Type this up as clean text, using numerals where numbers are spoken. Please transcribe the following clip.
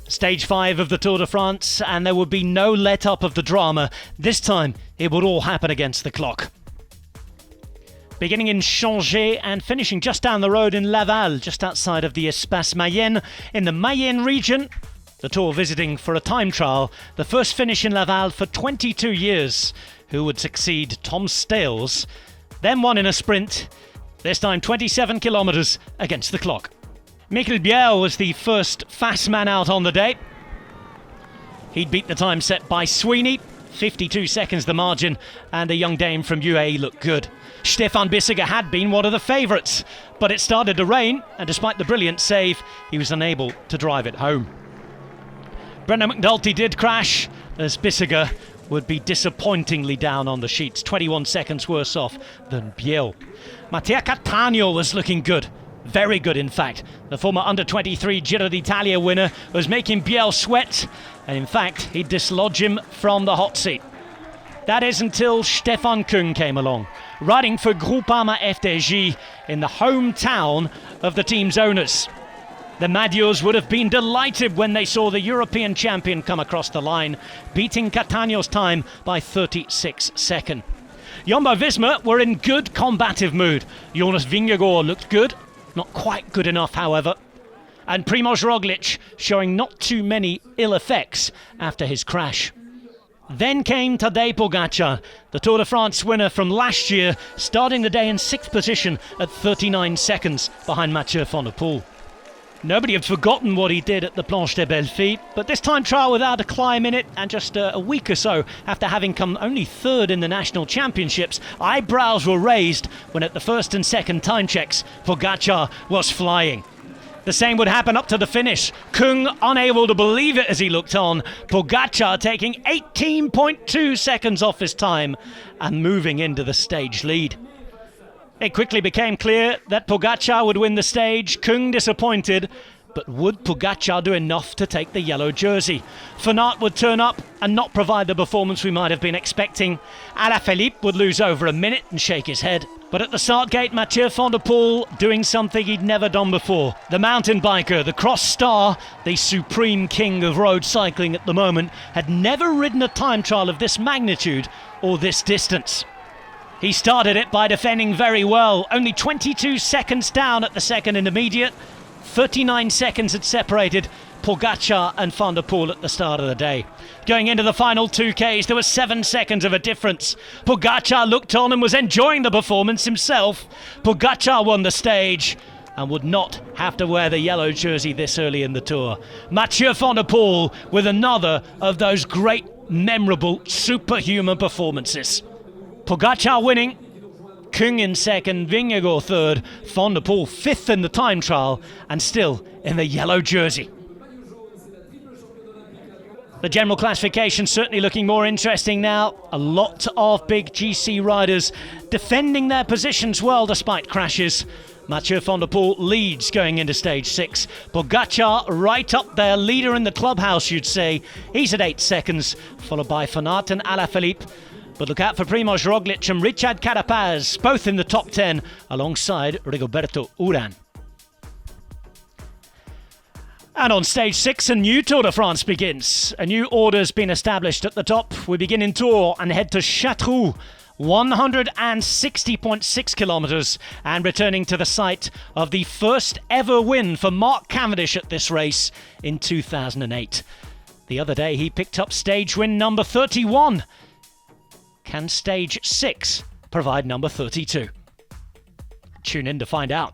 Stage 5 of the Tour de France, and there would be no let-up of the drama. This time, it would all happen against the clock. Beginning in Changé and finishing just down the road in Laval, just outside of the Espace Mayenne, in the Mayenne region. The Tour visiting for a time trial, the first finish in Laval for 22 years. Who would succeed Tom Stales? Then one in a sprint, this time 27 kilometres against the clock. Michael Biel was the first fast man out on the day. He'd beat the time set by Sweeney, 52 seconds the margin, and the young dame from UAE looked good. Stefan Bissegger had been one of the favourites, but it started to rain, and despite the brilliant save, he was unable to drive it home. Brendan McNulty did crash, as Bissegger would be disappointingly down on the sheets, 21 seconds worse off than Biel. Mathieu Cattaneo was looking good. Very good, in fact. The former under-23 Giro d'Italia winner was making Biel sweat, and in fact, he'd dislodge him from the hot seat. That is until Stefan Küng came along, riding for Groupama FDJ in the hometown of the team's owners. The Mathieux would have been delighted when they saw the European champion come across the line, beating Cattaneo's time by 36 seconds. Jumbo-Visma were in good combative mood. Jonas Vingegaard looked good. Not quite good enough, however. And Primož Roglič showing not too many ill effects after his crash. Then came Tadej Pogačar, the Tour de France winner from last year, starting the day in 6th position at 39 seconds behind Mathieu van der Poel. Nobody had forgotten what he did at the Planche des Belles Filles, but this time trial without a climb in it, and just a week or so after having come only 3rd in the national championships, eyebrows were raised when at the first and second time checks, Pogačar was flying. The same would happen up to the finish. Küng unable to believe it as he looked on. Pogačar taking 18.2 seconds off his time and moving into the stage lead. It quickly became clear that Pogačar would win the stage. Küng disappointed, but would Pogačar do enough to take the yellow jersey? Van Aert would turn up and not provide the performance we might have been expecting. Alaphilippe would lose over a minute and shake his head. But at the start gate, Mathieu van der Poel doing something he'd never done before. The mountain biker, the cross star, the supreme king of road cycling at the moment, had never ridden a time trial of this magnitude or this distance. He started it by defending very well, only 22 seconds down at the second intermediate. 39 seconds had separated Pogačar and Van der Poel at the start of the day. Going into the final 2Ks, there was 7 seconds of a difference. Pogačar looked on and was enjoying the performance himself. Pogačar won the stage and would not have to wear the yellow jersey this early in the Tour. Mathieu van der Poel with another of those great, memorable, superhuman performances. Pogačar winning, Küng in second, Vingegaard third, Van der Poel fifth in the time trial, and still in the yellow jersey. The general classification certainly looking more interesting now. A lot of big GC riders defending their positions well despite crashes. Mathieu van der Poel leads going into stage 6. Pogačar right up there, leader in the clubhouse you'd say. He's at 8 seconds, followed by Van Aert and Alaphilippe. But look out for Primož Roglič and Richard Carapaz, both in the top 10, alongside Rigoberto Urán. And on stage 6, a new Tour de France begins. A new order's been established at the top. We begin in Tours and head to Châteauroux, 160.6 kilometres, and returning to the site of the first ever win for Mark Cavendish at this race in 2008. The other day he picked up stage win number 31. Can stage 6 provide number 32? Tune in to find out.